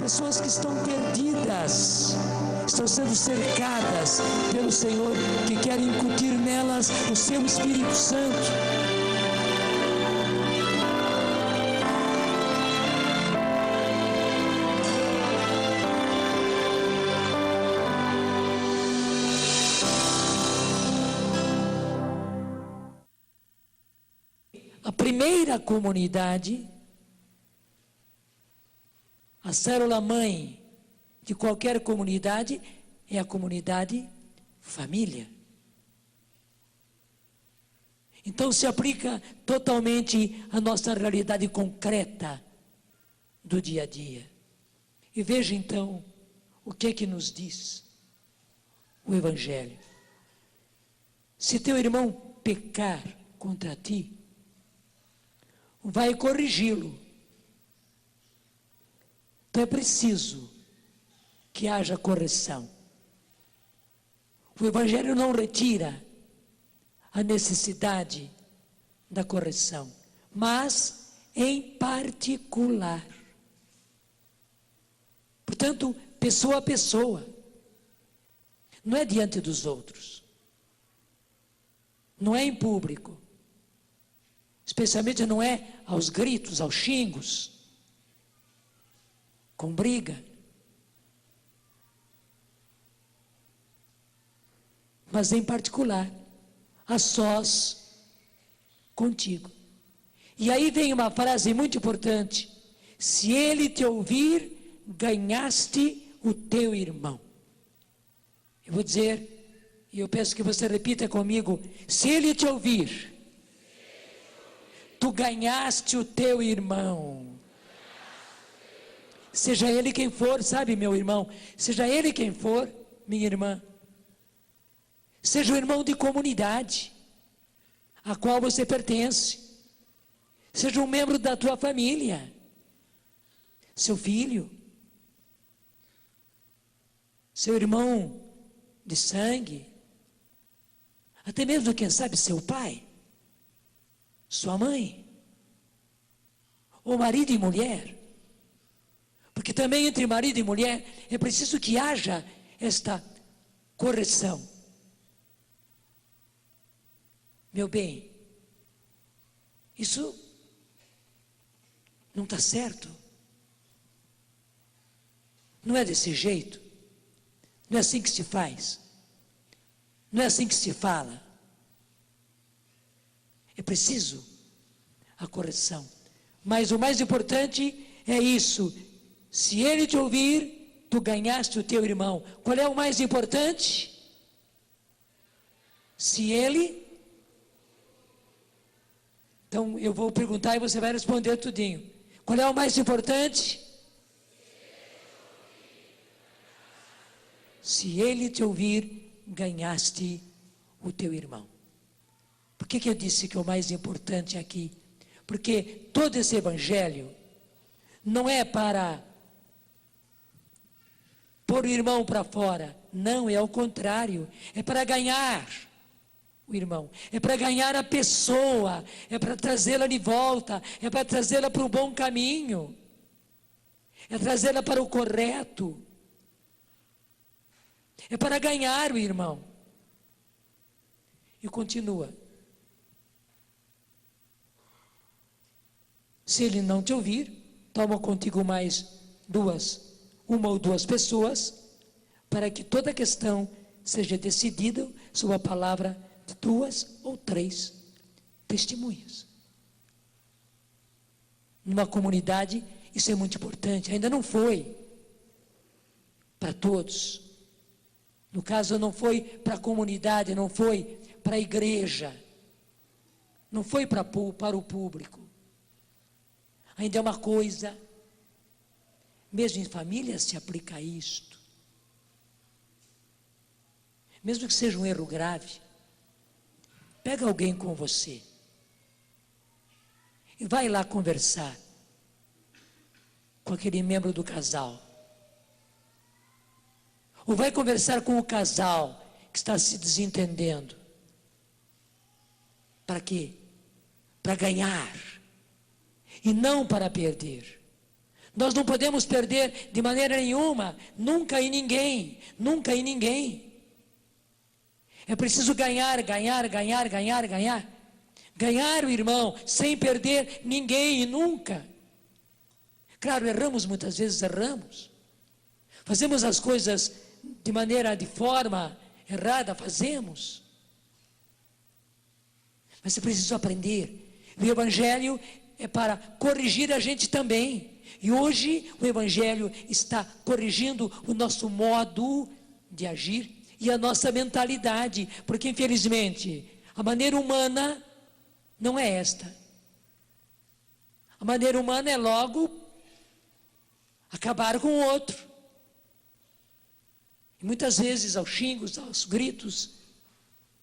pessoas que estão perdidas, estão sendo cercadas pelo Senhor, que quer incutir nelas o seu Espírito Santo. A primeira comunidade, a célula-mãe de qualquer comunidade, é a comunidade família. Então se aplica totalmente à nossa realidade concreta do dia a dia. E veja então o que é que nos diz o Evangelho. Se teu irmão pecar contra ti, vai corrigi-lo. Então é preciso que haja correção. O Evangelho não retira a necessidade da correção, mas em particular. Portanto, pessoa a pessoa. Não é diante dos outros. Não é em público. Especialmente não é aos gritos, aos xingos, com briga. Mas em particular, a sós contigo. E aí vem uma frase muito importante: se ele te ouvir, ganhaste o teu irmão. Eu vou dizer, e eu peço que você repita comigo: se ele te ouvir, tu ganhaste o teu irmão. Seja ele quem for, sabe, meu irmão? Seja ele quem for, minha irmã. Seja o irmão de comunidade a qual você pertence. Seja um membro da tua família. Seu filho. Seu irmão de sangue. Até mesmo, quem sabe, seu pai. Sua mãe. Ou marido e mulher. Porque também entre marido e mulher é preciso que haja esta correção. Meu bem, isso não está certo. Não é desse jeito. Não é assim que se faz. Não é assim que se fala. É preciso a correção. Mas o mais importante é isso. Se ele te ouvir, tu ganhaste o teu irmão. Qual é o mais importante? Se ele... Então eu vou perguntar e você vai responder tudinho. Qual é o mais importante? Se ele te ouvir, ganhaste o teu irmão. Por que eu disse que é o mais importante aqui? Porque todo esse evangelho não é para pôr o irmão para fora. Não, é ao contrário. É para ganhar o irmão. É para ganhar a pessoa. É para trazê-la de volta. É para trazê-la para o bom caminho. É trazê-la para o correto. É para ganhar o irmão. E continua. Se ele não te ouvir, toma contigo mais uma ou duas pessoas, para que toda a questão seja decidida sob a palavra de 2 ou 3 testemunhas. Numa comunidade, isso é muito importante. Ainda não foi para todos. No caso, não foi para a comunidade, não foi para a igreja, não foi para o público. Ainda é uma coisa, mesmo em família se aplica isto. Mesmo que seja um erro grave, pega alguém com você e vai lá conversar com aquele membro do casal. Ou vai conversar com o casal que está se desentendendo. Para quê? Para ganhar. E não para perder. Nós não podemos perder de maneira nenhuma, nunca e ninguém, nunca e ninguém. É preciso ganhar, ganhar, ganhar, ganhar, ganhar. Ganhar o irmão, sem perder ninguém e nunca. Claro, erramos muitas vezes, erramos. Fazemos as coisas de forma errada, fazemos. Mas é preciso aprender. O Evangelho é para corrigir a gente também. E hoje o Evangelho está corrigindo o nosso modo de agir e a nossa mentalidade. Porque infelizmente a maneira humana não é esta. A maneira humana é logo acabar com o outro. E muitas vezes aos xingos, aos gritos,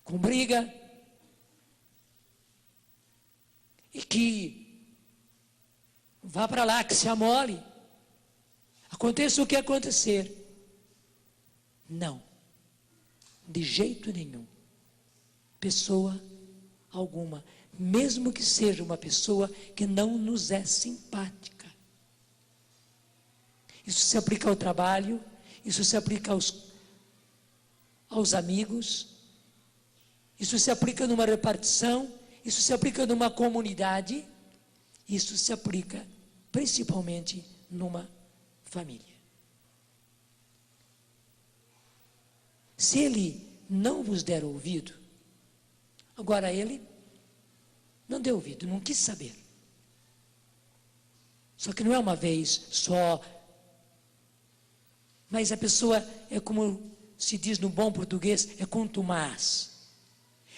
com briga. E que vá para lá, que se amole. Aconteça o que acontecer. Não. De jeito nenhum. Pessoa alguma. Mesmo que seja uma pessoa que não nos é simpática. Isso se aplica ao trabalho, isso se aplica aos amigos, isso se aplica numa repartição, isso se aplica numa comunidade, isso se aplica principalmente numa família. Se ele não vos der ouvido, agora ele não deu ouvido, não quis saber. Só que não é uma vez só, mas a pessoa é como se diz no bom português, é contumaz.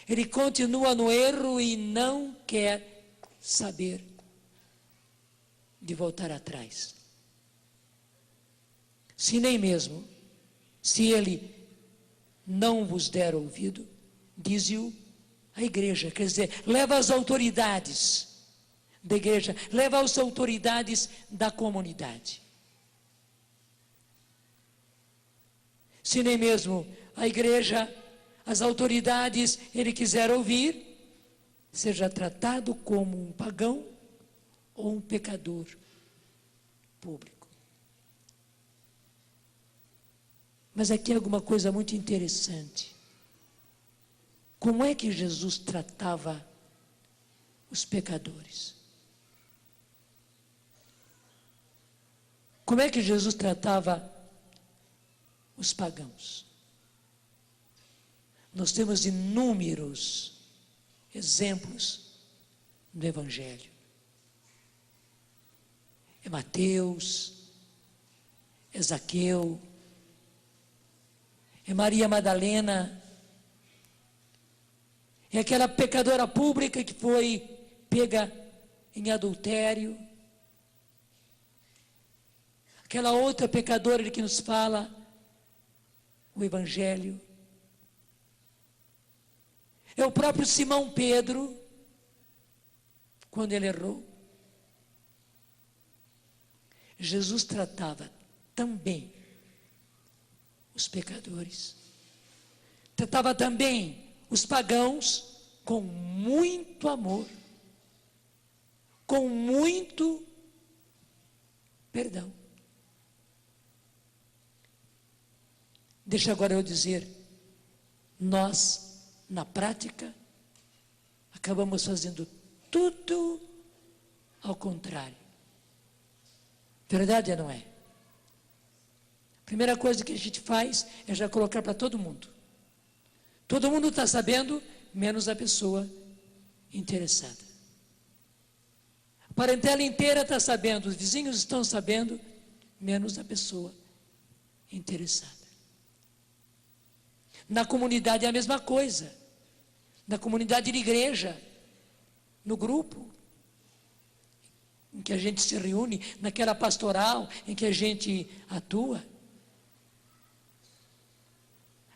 Ele continua no erro e não quer saber de voltar atrás. Se nem mesmo, se ele não vos der ouvido, diz-o a igreja, quer dizer, leva as autoridades da igreja, leva as autoridades da comunidade. Se nem mesmo a igreja, as autoridades, ele quiser ouvir, seja tratado como um pagão ou um pecador público. Mas aqui é alguma coisa muito interessante. Como é que Jesus tratava os pecadores? Como é que Jesus tratava os pagãos? Nós temos inúmeros exemplos no Evangelho. É Mateus, é Zaqueu, é Maria Madalena, é aquela pecadora pública que foi pega em adultério, aquela outra pecadora que nos fala o Evangelho. É o próprio Simão Pedro, quando ele errou. Jesus tratava também os pecadores, tratava também os pagãos com muito amor, com muito perdão. Deixa agora eu dizer, nós, na prática, acabamos fazendo tudo ao contrário. Verdade ou não é? A primeira coisa que a gente faz é já colocar para todo mundo. Todo mundo está sabendo, menos a pessoa interessada. A parentela inteira está sabendo, os vizinhos estão sabendo, menos a pessoa interessada. Na comunidade é a mesma coisa. Na comunidade de igreja, no grupo em que a gente se reúne, naquela pastoral em que a gente atua.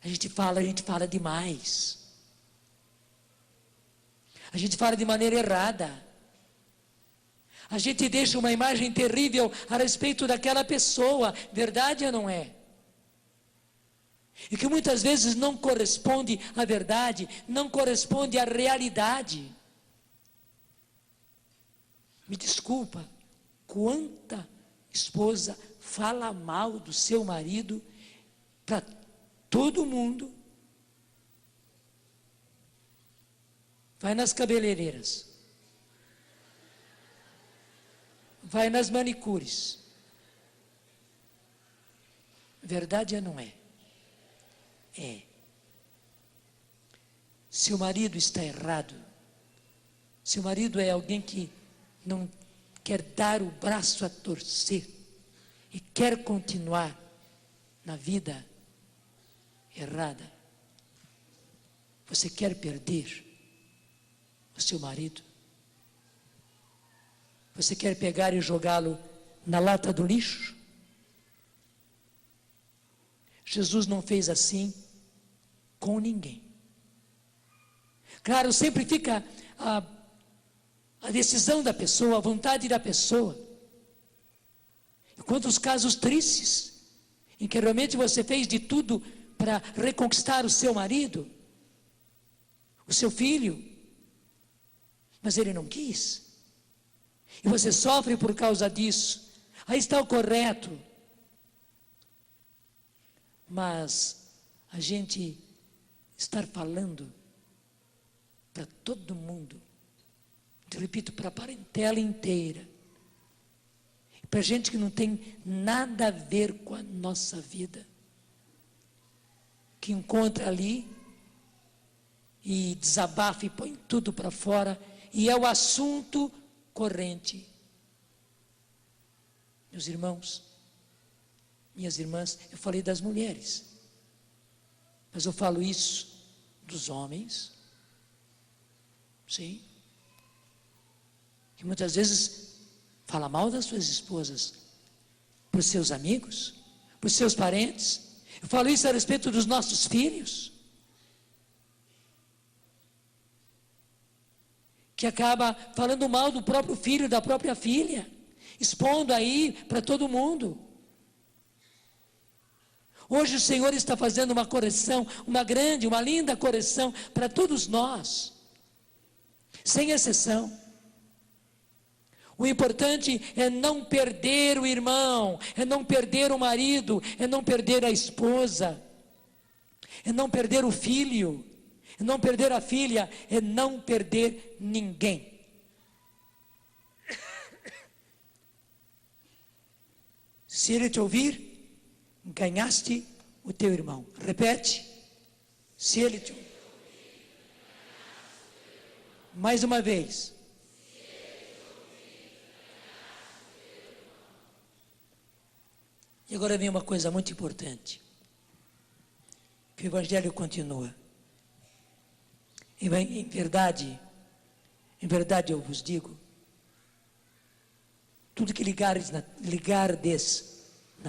A gente fala demais. A gente fala de maneira errada. A gente deixa uma imagem terrível a respeito daquela pessoa, verdade ou não é? E que muitas vezes não corresponde à verdade, não corresponde à realidade. Me desculpa, quanta esposa, fala mal do seu marido para todo mundo. Vai nas cabeleireiras, vai nas manicures. Verdade ou não é? É. Se o marido está errado, se o marido é alguém que não quer dar o braço a torcer e quer continuar na vida errada, você quer perder o seu marido? Você quer pegar e jogá-lo na lata do lixo? Jesus não fez assim com ninguém. Claro, sempre fica a decisão da pessoa, a vontade da pessoa. Quantos casos tristes, em que realmente você fez de tudo para reconquistar o seu marido, o seu filho, mas ele não quis. E você sofre por causa disso. Aí está o correto. Mas a gente estar falando para todo mundo, eu repito, para a parentela inteira, para gente que não tem nada a ver com a nossa vida, que encontra ali e desabafa e põe tudo para fora, e é o assunto corrente. Meus irmãos, minhas irmãs, eu falei das mulheres, mas eu falo isso dos homens, sim, que muitas vezes fala mal das suas esposas, para os seus amigos, para os seus parentes. Eu falo isso a respeito dos nossos filhos, que acaba falando mal do próprio filho, da própria filha, expondo aí para todo mundo. Hoje o Senhor está fazendo uma correção, uma grande, uma linda correção para todos nós, sem exceção. O importante é não perder o irmão, é não perder o marido, é não perder a esposa, é não perder o filho, é não perder a filha, é não perder ninguém. Se ele te ouvir, ganhaste o teu irmão. Repete. Se ele te ouvir. Mais uma vez. E agora vem uma coisa muito importante. Que o Evangelho continua. Em verdade eu vos digo, tudo que ligardes na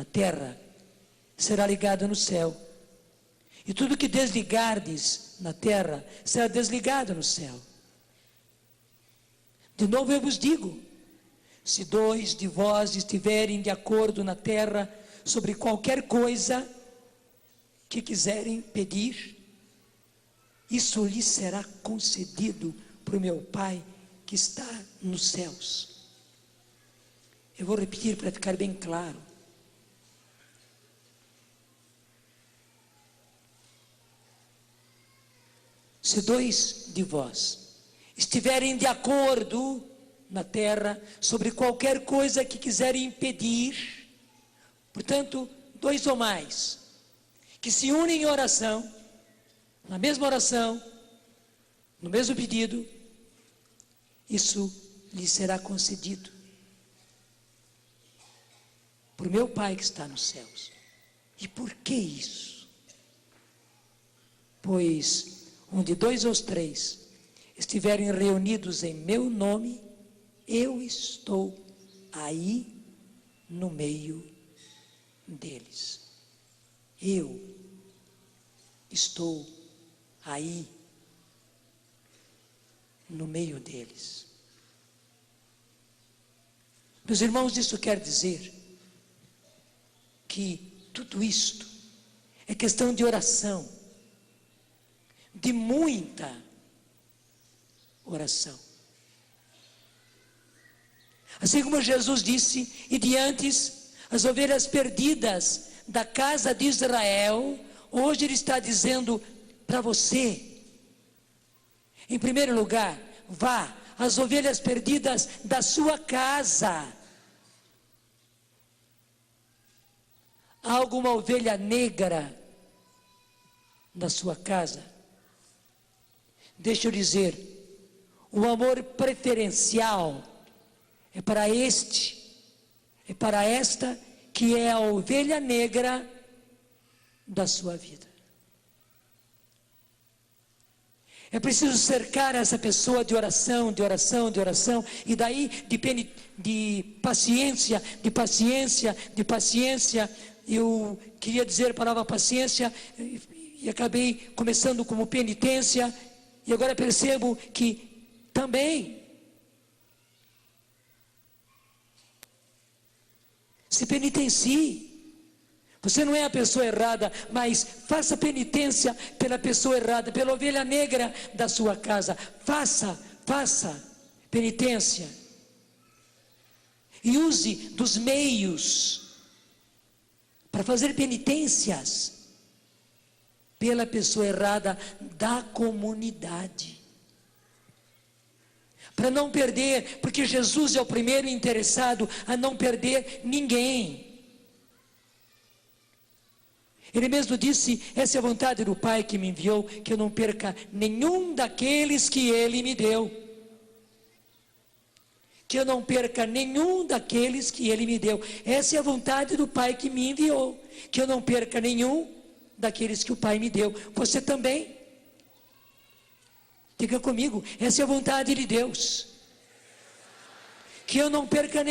terra, será ligado no céu. E tudo que desligardes na terra, será desligado no céu. De novo eu vos digo, se 2 de vós estiverem de acordo na terra, sobre qualquer coisa que quiserem pedir, isso lhes será concedido por meu Pai que está nos céus. Eu vou repetir para ficar bem claro. Se 2 de vós estiverem de acordo na terra sobre qualquer coisa que quiserem pedir, portanto, 2 ou mais, que se unem em oração, na mesma oração, no mesmo pedido, isso lhes será concedido por meu Pai que está nos céus. E por que isso? Pois onde 2 ou 3 estiverem reunidos em meu nome, eu estou aí no meio deles. Eu estou aí no meio deles. Meus irmãos, isso quer dizer que tudo isto é questão de oração, de muita oração. Assim como Jesus disse, e diante as ovelhas perdidas da casa de Israel, hoje Ele está dizendo para você, em primeiro lugar, vá às ovelhas perdidas da sua casa. Há alguma ovelha negra na sua casa? Deixa eu dizer, o amor preferencial é para esta que é a ovelha negra da sua vida. É preciso cercar essa pessoa de oração, e daí de paciência. Eu queria dizer a palavra paciência e acabei começando como penitência, e agora percebo que também se penitencie. Você não é a pessoa errada, mas faça penitência pela pessoa errada, pela ovelha negra da sua casa. Faça penitência. E use dos meios para fazer penitências pela pessoa errada da comunidade. Para não perder, porque Jesus é o primeiro interessado a não perder ninguém. Ele mesmo disse, essa é a vontade do Pai que me enviou, que eu não perca nenhum daqueles que Ele me deu. Que eu não perca nenhum daqueles que Ele me deu. Essa é a vontade do Pai que me enviou, que eu não perca nenhum daqueles que o Pai me deu. Você também. Diga comigo, essa é a vontade de Deus. Que eu não perca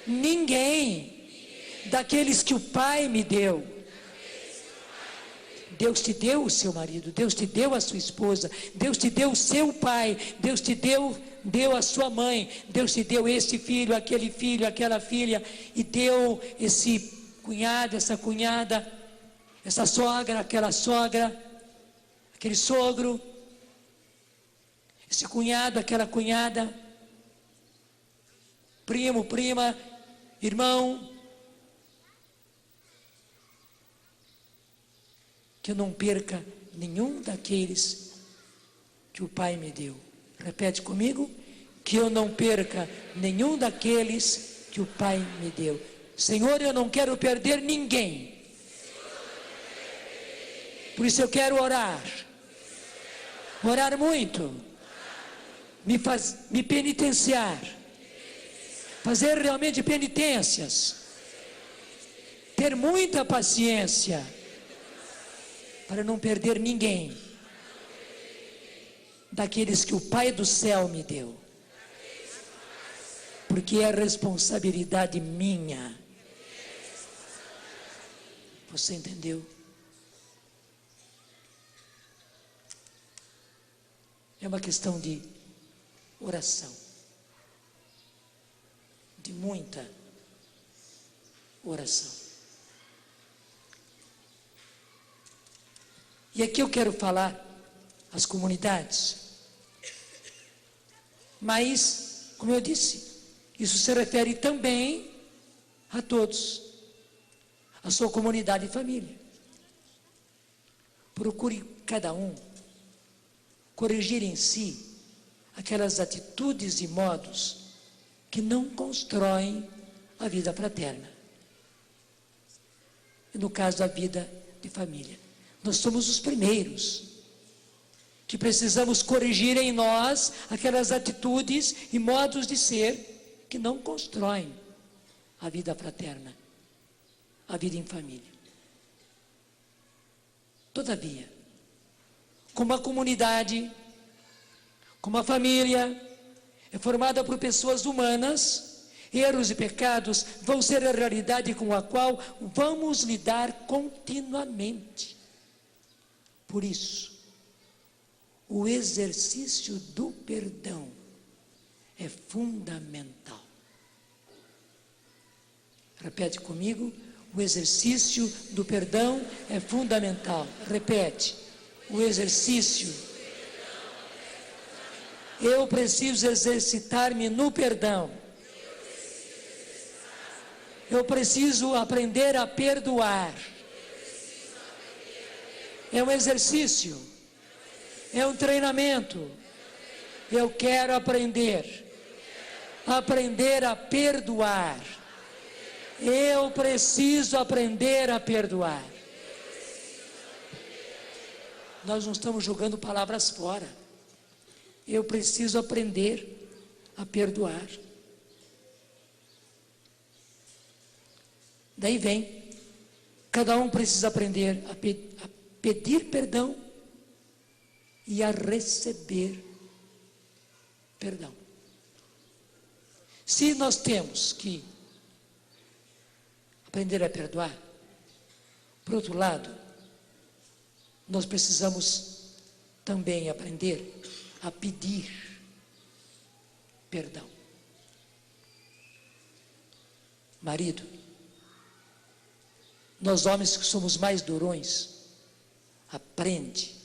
ninguém daqueles que o Pai me deu. Deus te deu o seu marido, Deus te deu a sua esposa, Deus te deu o seu pai, Deus te deu a sua mãe, Deus te deu esse filho, aquela filha, e deu esse cunhado, essa cunhada, essa sogra, aquela sogra, aquele sogro, esse cunhado, aquela cunhada, primo, prima, irmão. Que eu não perca nenhum daqueles que o Pai me deu. Repete comigo. Que eu não perca nenhum daqueles que o Pai me deu. Senhor, eu não quero perder ninguém. Por isso eu quero orar. Orar muito. Me penitenciar. Fazer realmente penitências. Ter muita paciência. Para não perder ninguém daqueles que o Pai do céu me deu, porque é responsabilidade minha. Você entendeu? É uma questão de oração, de muita oração. E aqui eu quero falar às comunidades, mas, como eu disse, isso se refere também a todos, a sua comunidade e família. Procure cada um corrigir em si aquelas atitudes e modos que não constroem a vida fraterna. E no caso, a vida de família. Nós somos os primeiros que precisamos corrigir em nós aquelas atitudes e modos de ser que não constroem a vida fraterna, a vida em família. Todavia, como a comunidade, como a família é formada por pessoas humanas, erros e pecados vão ser a realidade com a qual vamos lidar continuamente. Por isso, o exercício do perdão é fundamental. Repete comigo, o exercício do perdão é fundamental. Repete, o exercício Eu preciso exercitar-me no perdão. Eu preciso aprender a perdoar. É um exercício. É um treinamento. Eu quero aprender a perdoar. Eu preciso aprender a perdoar. Nós não estamos jogando palavras fora. Eu preciso aprender a perdoar. Daí vem, cada um precisa aprender a pedir perdão e a receber perdão. Se nós temos que aprender a perdoar, por outro lado, nós precisamos também aprender a pedir perdão. Marido, nós homens que somos mais durões, aprende,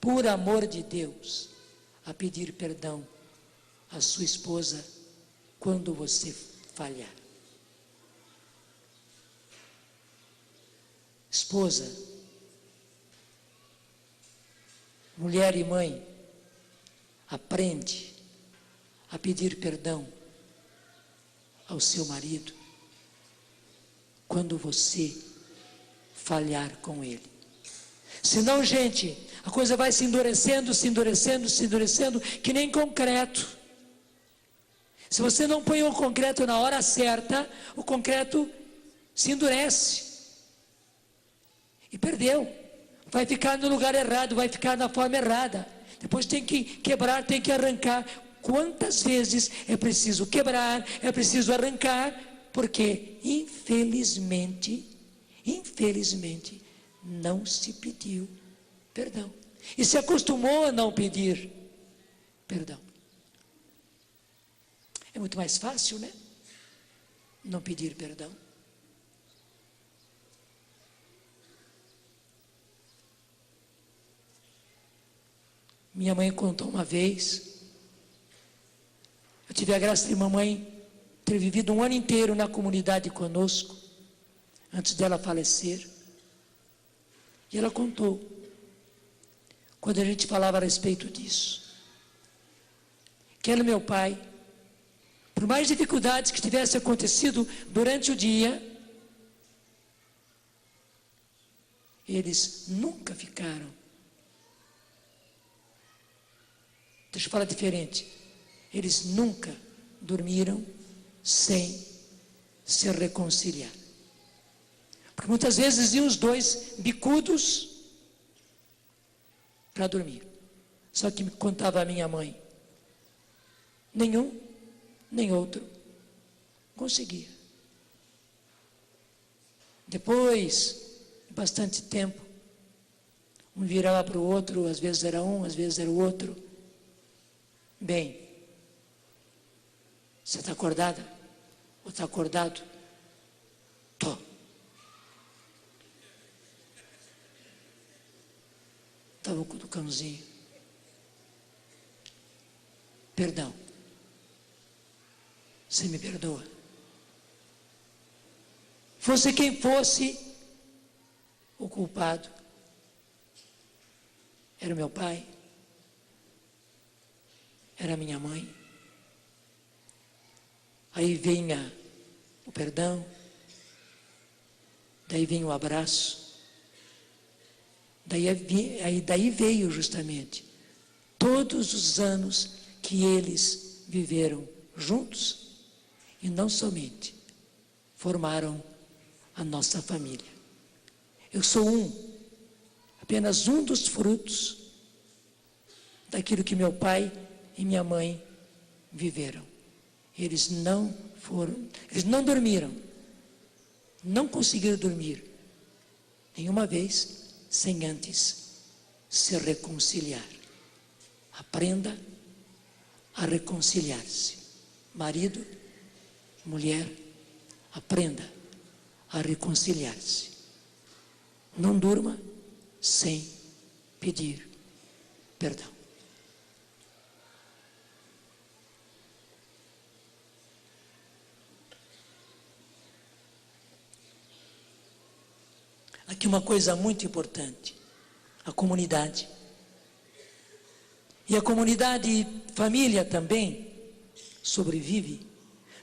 por amor de Deus, a pedir perdão à sua esposa quando você falhar. Esposa, mulher e mãe, aprende a pedir perdão ao seu marido quando você falhar com ele. Senão, gente, a coisa vai se endurecendo, que nem concreto. Se você não põe o concreto na hora certa, o concreto se endurece. E perdeu. Vai ficar no lugar errado, vai ficar na forma errada. Depois tem que quebrar, tem que arrancar. Quantas vezes é preciso quebrar, é preciso arrancar, porque infelizmente, não se pediu perdão. E se acostumou a não pedir perdão. É muito mais fácil, né? Não pedir perdão. Minha mãe contou uma vez, eu tive a graça de mamãe ter vivido um ano inteiro na comunidade conosco, antes dela falecer. E ela contou, quando a gente falava a respeito disso, que ela e meu pai, por mais dificuldades que tivessem acontecido durante o dia, eles nunca ficaram. Deixa eu falar diferente. Eles nunca dormiram sem se reconciliar. Porque muitas vezes iam os dois bicudos para dormir. Só que me contava a minha mãe, nenhum, nem outro conseguia. Depois de bastante tempo, um virava para o outro, às vezes era um, às vezes era o outro. Bem, você está acordada? Ou está acordado? Tô. Estava com o cãozinho. Perdão. Você me perdoa. Fosse quem fosse o culpado, era o meu pai, era a minha mãe. Aí vinha o perdão, daí vinha o abraço, daí veio justamente todos os anos que eles viveram juntos e não somente formaram a nossa família. Eu sou apenas um dos frutos daquilo que meu pai e minha mãe viveram. Eles não dormiram, não conseguiram dormir nenhuma vez sem antes se reconciliar. Aprenda a reconciliar-se. Marido, mulher, aprenda a reconciliar-se. Não durma sem pedir perdão. aqui uma coisa muito importante: a comunidade. E a comunidade família também sobrevive,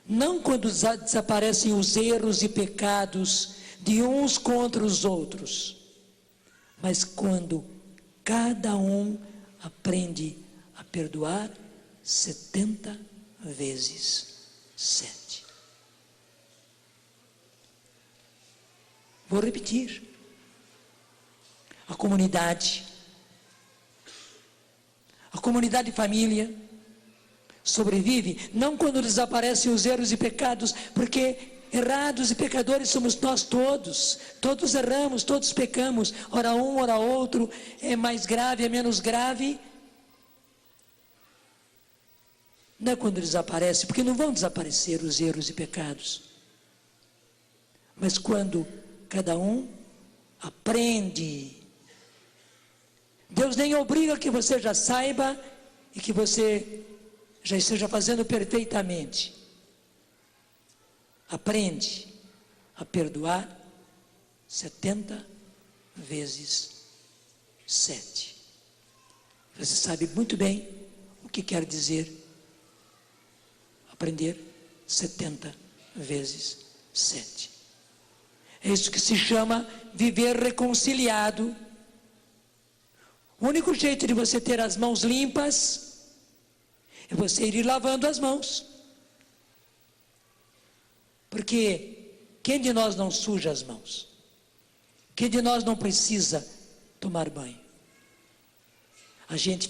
não quando desaparecem os erros e pecados de uns contra os outros, mas quando cada um aprende a perdoar 70 vezes 7. Vou repetir. A comunidade família sobrevive, não quando desaparecem os erros e pecados, porque errados e pecadores somos nós todos. Todos erramos, todos pecamos. Ora um, ora outro. É mais grave, é menos grave. Não é quando desaparece, porque não vão desaparecer os erros e pecados. Mas quando cada um aprende. Deus nem obriga que você já saiba e que você já esteja fazendo perfeitamente. Aprende a perdoar 70 vezes 7. Você sabe muito bem o que quer dizer aprender 70 vezes 7. É isso que se chama viver reconciliado. O único jeito de você ter as mãos limpas é você ir lavando as mãos. Porque quem de nós não suja as mãos? Quem de nós não precisa tomar banho? A gente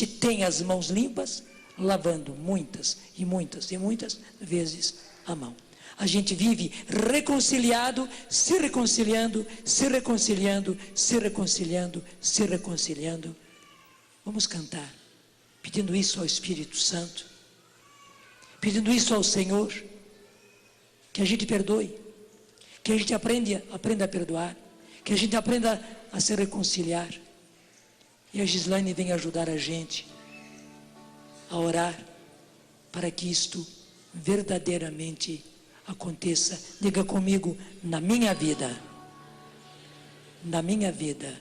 tem as mãos limpas, lavando muitas e muitas e muitas vezes a mão. A gente vive reconciliado, se reconciliando, se reconciliando, se reconciliando, se reconciliando. Vamos cantar, pedindo isso ao Espírito Santo, pedindo isso ao Senhor, que a gente perdoe, que a gente aprenda a perdoar, que a gente aprenda a se reconciliar. E a Gislaine vem ajudar a gente a orar para que isto verdadeiramente aconteça. Diga comigo: na minha vida. Na minha vida.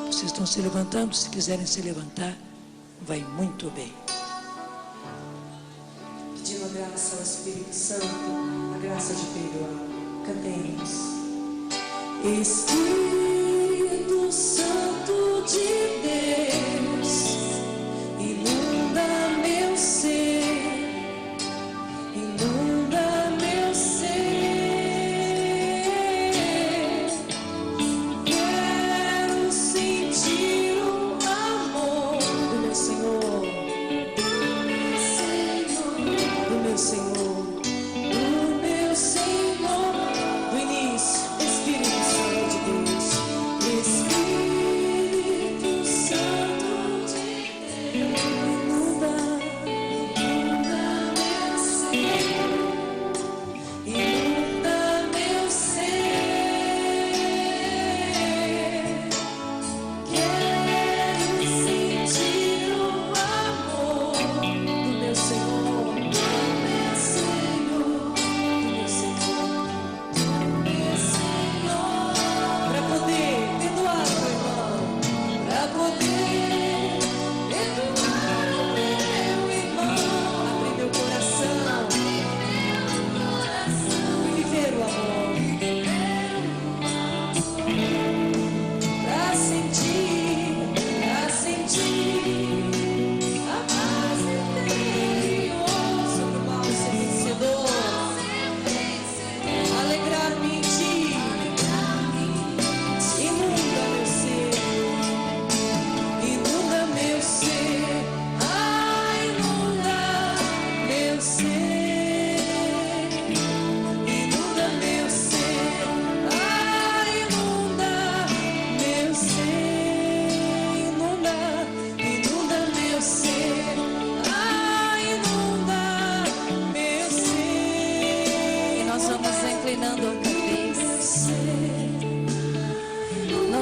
Vocês estão se levantando? Se quiserem se levantar, vai muito bem. Pedindo a graça ao Espírito Santo, a graça de perdoar. Cantemos. Espírito Santo de Deus, inunda meu ser.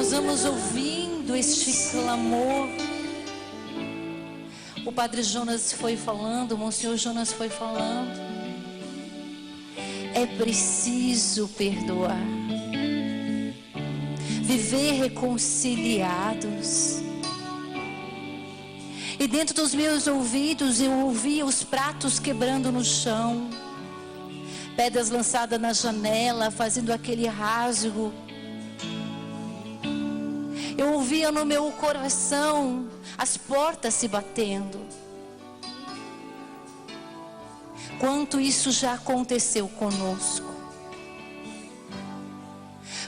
Estamos ouvindo este clamor. O Padre Jonas foi falando, o Monsenhor Jonas foi falando. É preciso perdoar. viver reconciliados. E dentro dos meus ouvidos eu ouvia os pratos quebrando no chão, pedras lançadas na janela, fazendo aquele rasgo. Eu ouvia no meu coração as portas se batendo. Quanto isso já aconteceu conosco.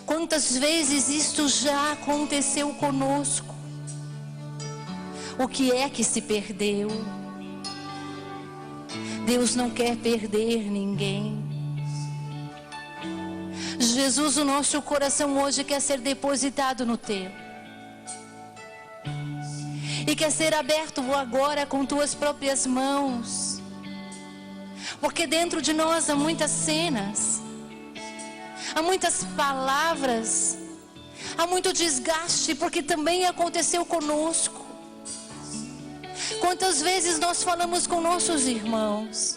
Quantas vezes isto já aconteceu conosco. O que é que se perdeu? Deus não quer perder ninguém. Jesus, o nosso coração hoje quer ser depositado no teu. E quer ser aberto agora com tuas próprias mãos. Porque dentro de nós há muitas cenas, há muitas palavras, há muito desgaste, porque também aconteceu conosco. Quantas vezes nós falamos com nossos irmãos?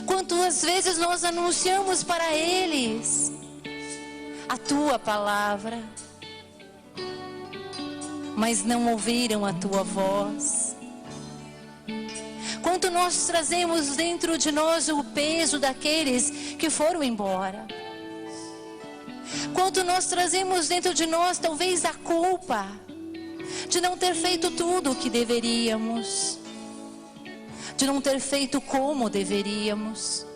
Quantas vezes nós anunciamos para eles a tua palavra, mas não ouviram a tua voz? Quanto nós trazemos dentro de nós o peso daqueles que foram embora? Quanto nós trazemos dentro de nós talvez a culpa de não ter feito tudo o que deveríamos, de não ter feito como deveríamos.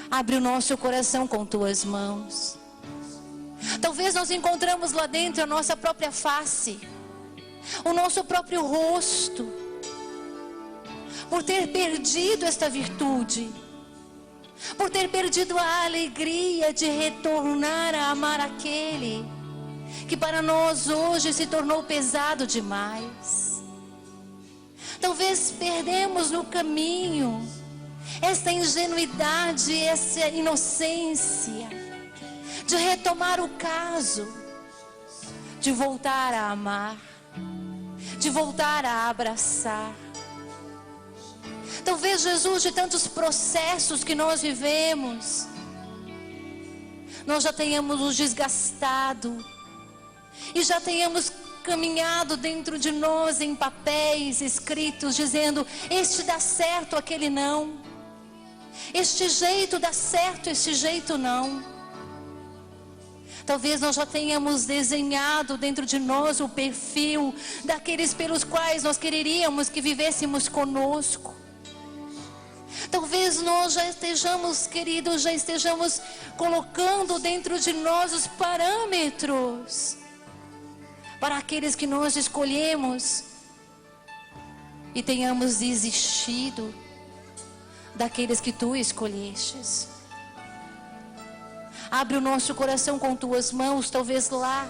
Abre o nosso coração com tuas mãos. Talvez nós encontramos lá dentro a nossa própria face, o nosso próprio rosto, por ter perdido esta virtude, por ter perdido a alegria de retornar a amar aquele que para nós hoje se tornou pesado demais. Talvez perdemos no caminho esta ingenuidade, essa inocência de retomar o caso, de voltar a amar, de voltar a abraçar. Talvez, Jesus, de tantos processos que nós vivemos, nós já tenhamos nos desgastado e já tenhamos caminhado dentro de nós em papéis escritos dizendo: este dá certo, aquele não. Este jeito dá certo, este jeito não. Talvez nós já tenhamos desenhado dentro de nós o perfil daqueles pelos quais nós quereríamos que vivêssemos conosco. Talvez nós já estejamos, queridos, já estejamos colocando dentro de nós os parâmetros para aqueles que nós escolhemos e tenhamos desistido daqueles que tu escolhestes. Abre o nosso coração com tuas mãos. Talvez lá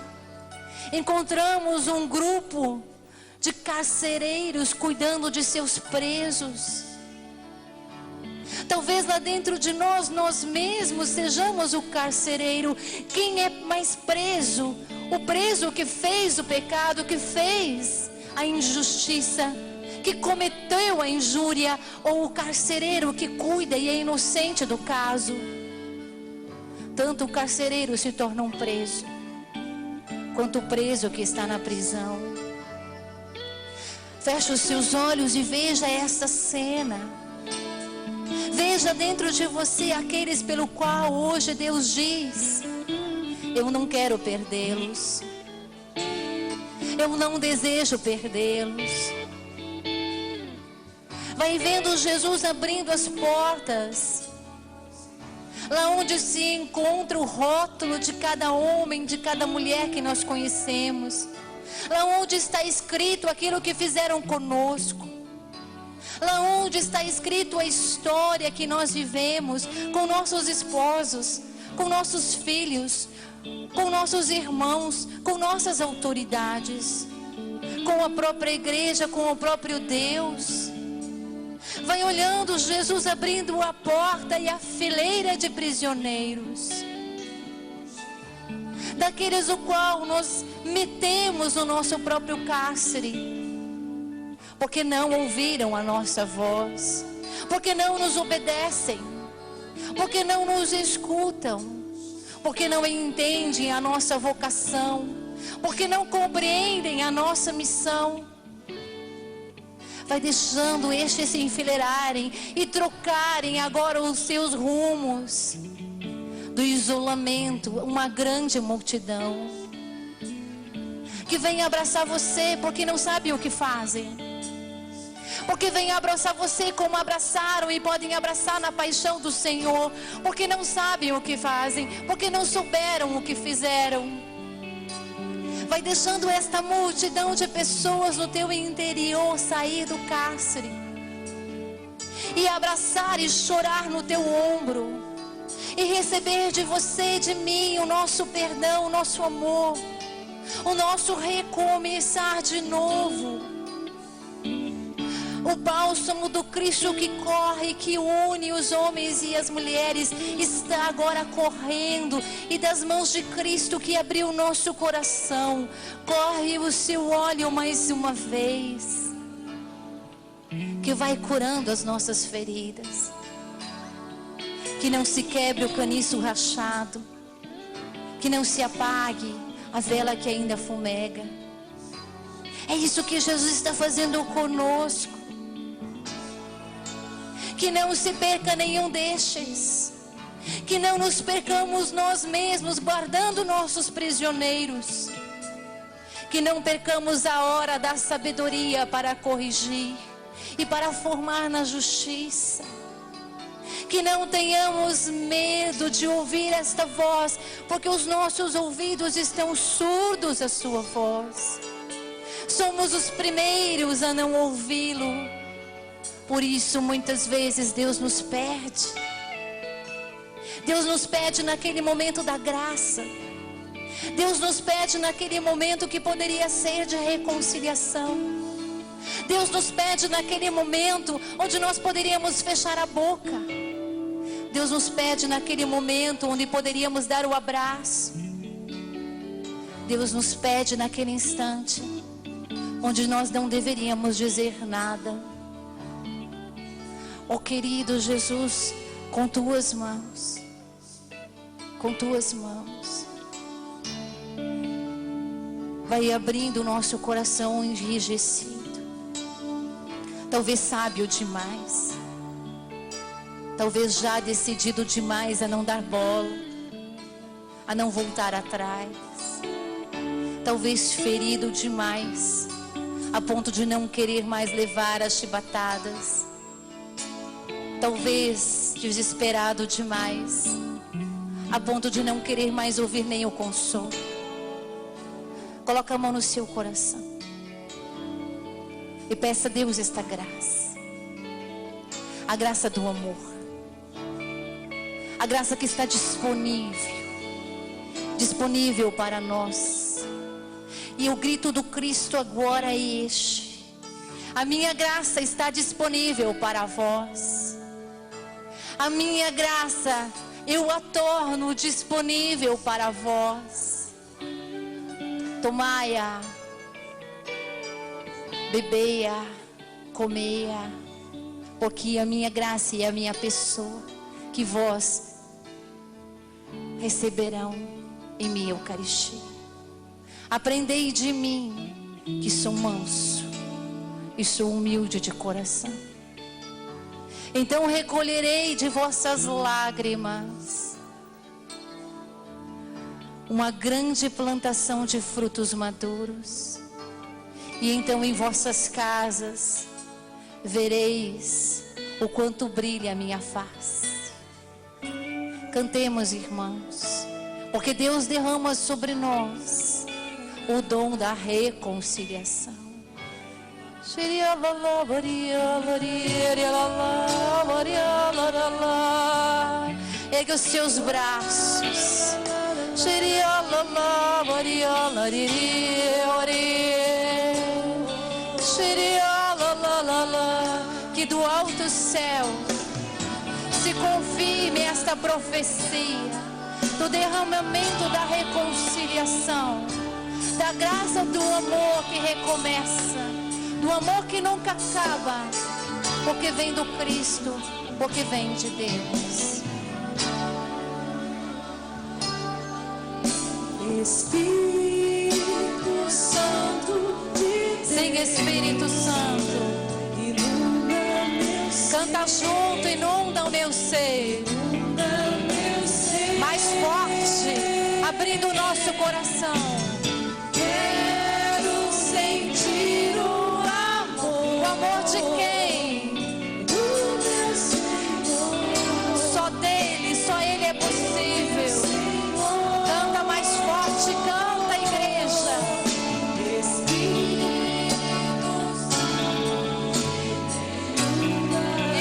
encontramos um grupo de carcereiros cuidando de seus presos. Talvez lá dentro de nós, nós mesmos sejamos o carcereiro. Quem é mais preso? O preso que fez o pecado, que fez a injustiça, que cometeu a injúria, ou o carcereiro que cuida e é inocente do caso? Tanto o carcereiro se torna um preso, quanto o preso que está na prisão. Feche os seus olhos e veja essa cena. Veja dentro de você aqueles pelo qual hoje Deus diz: eu não quero perdê-los, eu não desejo perdê-los. Vai vendo Jesus abrindo as portas, lá onde se encontra o rótulo de cada homem, de cada mulher que nós conhecemos, lá onde está escrito aquilo que fizeram conosco, lá onde está escrito a história que nós vivemos com nossos esposos, com nossos filhos, com nossos irmãos, com nossas autoridades, com a própria igreja, com o próprio Deus. Vai olhando Jesus abrindo a porta e a fileira de prisioneiros, daqueles o qual nós metemos no nosso próprio cárcere, porque não ouviram a nossa voz, porque não nos obedecem, porque não nos escutam, porque não entendem a nossa vocação, porque não compreendem a nossa missão. Vai deixando estes se enfileirarem e trocarem agora os seus rumos. Do isolamento, uma grande multidão que vem abraçar você porque não sabem o que fazem. Porque vem abraçar você como abraçaram e podem abraçar na paixão do Senhor. Porque não sabem o que fazem, porque não souberam o que fizeram. Vai deixando esta multidão de pessoas no teu interior sair do cárcere e abraçar e chorar no teu ombro e receber de você e de mim o nosso perdão, o nosso amor, o nosso recomeçar de novo. O bálsamo do Cristo que corre, que une os homens e as mulheres, está agora correndo. E das mãos de Cristo que abriu o nosso coração, corre o seu óleo mais uma vez, que vai curando as nossas feridas. Que não se quebre o caniço rachado, que não se apague a vela que ainda fumega. É isso que Jesus está fazendo conosco. Que não se perca nenhum destes. Que não nos percamos nós mesmos, guardando nossos prisioneiros. Que não percamos a hora da sabedoria para corrigir e para formar na justiça. Que não tenhamos medo de ouvir esta voz, porque os nossos ouvidos estão surdos à sua voz. Somos os primeiros a não ouvi-lo. Por isso, muitas vezes, Deus nos perde. Deus nos pede naquele momento da graça. Deus nos pede naquele momento que poderia ser de reconciliação. Deus nos pede naquele momento onde nós poderíamos fechar a boca. Deus nos pede naquele momento onde poderíamos dar o abraço. Deus nos pede naquele instante onde nós não deveríamos dizer nada. Ó querido Jesus, com tuas mãos, vai abrindo o nosso coração enrijecido, talvez sábio demais, talvez já decidido demais a não dar bola, a não voltar atrás, talvez ferido demais, a ponto de não querer mais levar as chibatadas. Talvez desesperado demais, a ponto de não querer mais ouvir nem o consolo. Coloca a mão no seu coração e peça a Deus esta graça. A graça do amor. A graça que está disponível para nós. E o grito do Cristo agora é este: a minha graça está disponível para vós. A minha graça, eu a torno disponível para vós. Tomai-a, bebei-a, comei-a, porque a minha graça e a minha pessoa, que vós receberão em minha Eucaristia. Aprendei de mim, que sou manso e sou humilde de coração. Então recolherei de vossas lágrimas uma grande plantação de frutos maduros. E então em vossas casas vereis o quanto brilha a minha face. Cantemos, irmãos, porque Deus derrama sobre nós o dom da reconciliação. Ergue os seus braços. Que do alto céu se confirme esta profecia do derramamento da reconciliação, da graça do amor que recomeça, do amor que nunca acaba, porque vem do Cristo, porque vem de Deus. Espírito Santo de Deus. Sim, Espírito Santo. Inunda meu ser. Canta junto, inunda o meu ser. Inunda meu ser. Mais forte, abrindo o nosso coração. Quero sentir o amor. O amor de quem? Do meu Senhor. Só dele, só ele é possível. Senhor. Canta mais forte, canta, igreja. Espírito Santo.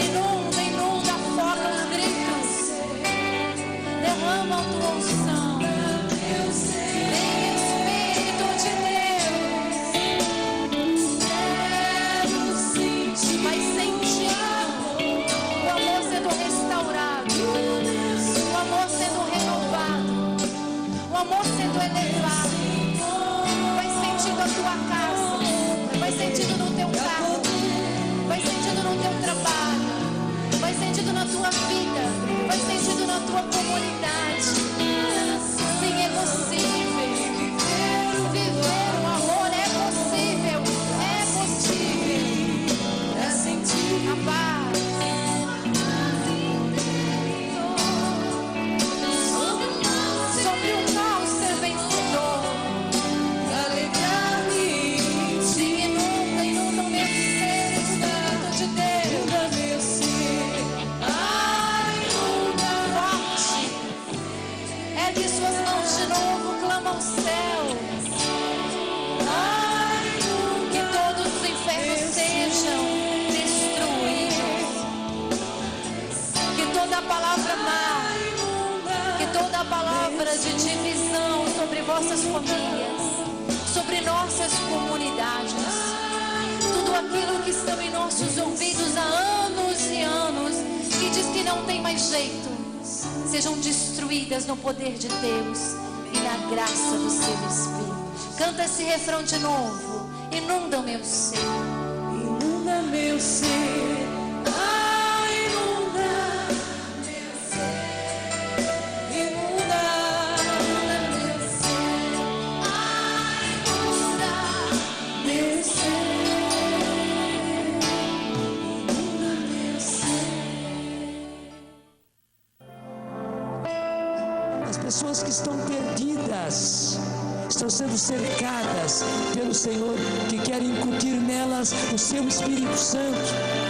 Inunda, inunda, afoga os gritos. Derrama a tua unção. Meu ser. Vem, Espírito de Deus. Quero sentir Vai sentindo o amor sendo restaurado, o amor sendo renovado, o amor sendo elevado. Vai sentindo a tua casa, vai sentindo no teu carro, vai sentindo no teu trabalho, vai sentindo na tua vida, vai sentindo na tua comunidade. Sim, é possível. Viver o amor é possível, é possível. pra sentir A paz. Sobre o mal ser vencedor. alegrar-me. Sim, inunda, inunda o meu ser, Espírito de Deus. Inunda meu ser. Ai, inunda. Forte. Ergue suas mãos de novo, clama ao céu. Ai, inunda. Que todos os infernos sejam destruídos. Que toda palavra má, que toda palavra de divisão sobre vossas famílias, sobre nossas comunidades, tudo aquilo que estão em nossos ouvidos há anos e anos, que diz que não tem mais jeito, sejam destruídas no poder de Deus e na graça do seu Espírito. Canta esse refrão de novo. Inunda o meu ser. Inunda meu ser. Ai, inunda meu ser. Inunda meu ser. Ai, inunda meu ser. Inunda meu ser. As pessoas que estão perdidas estão sendo cercadas pelo Senhor, que quer incutir nelas o seu Espírito Santo.